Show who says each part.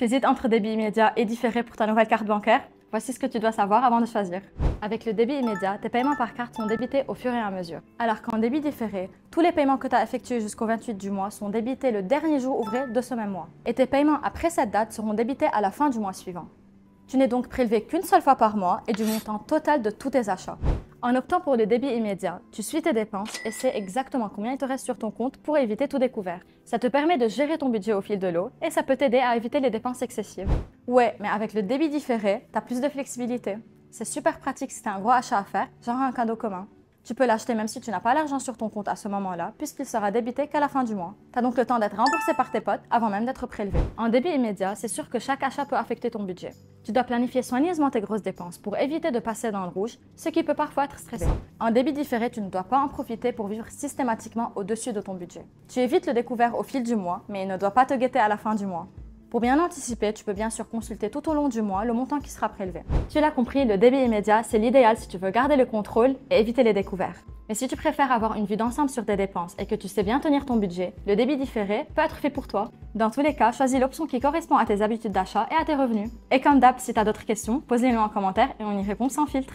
Speaker 1: T'hésites entre débit immédiat et différé pour ta nouvelle carte bancaire? Voici ce que tu dois savoir avant de choisir. Avec le débit immédiat, tes paiements par carte sont débités au fur et à mesure. Alors qu'en débit différé, tous les paiements que tu as effectués jusqu'au 28 du mois sont débités le dernier jour ouvré de ce même mois. Et tes paiements après cette date seront débités à la fin du mois suivant. Tu n'es donc prélevé qu'une seule fois par mois et du montant total de tous tes achats. En optant pour le débit immédiat, tu suis tes dépenses et sais exactement combien il te reste sur ton compte pour éviter tout découvert. Ça te permet de gérer ton budget au fil de l'eau et ça peut t'aider à éviter les dépenses excessives. Ouais, mais avec le débit différé, tu as plus de flexibilité. C'est super pratique si tu as un gros achat à faire, genre un cadeau commun. Tu peux l'acheter même si tu n'as pas l'argent sur ton compte à ce moment-là, puisqu'il sera débité qu'à la fin du mois. Tu as donc le temps d'être remboursé par tes potes avant même d'être prélevé. En débit immédiat, c'est sûr que chaque achat peut affecter ton budget. Tu dois planifier soigneusement tes grosses dépenses pour éviter de passer dans le rouge, ce qui peut parfois être stressant. En débit différé, tu ne dois pas en profiter pour vivre systématiquement au-dessus de ton budget. Tu évites le découvert au fil du mois, mais il ne doit pas te guetter à la fin du mois. Pour bien anticiper, tu peux bien sûr consulter tout au long du mois le montant qui sera prélevé. Tu l'as compris, le débit immédiat, c'est l'idéal si tu veux garder le contrôle et éviter les découverts. Mais si tu préfères avoir une vue d'ensemble sur tes dépenses et que tu sais bien tenir ton budget, le débit différé peut être fait pour toi. Dans tous les cas, choisis l'option qui correspond à tes habitudes d'achat et à tes revenus. Et comme d'hab, si tu as d'autres questions, pose-les-nous en commentaire et on y répond sans filtre.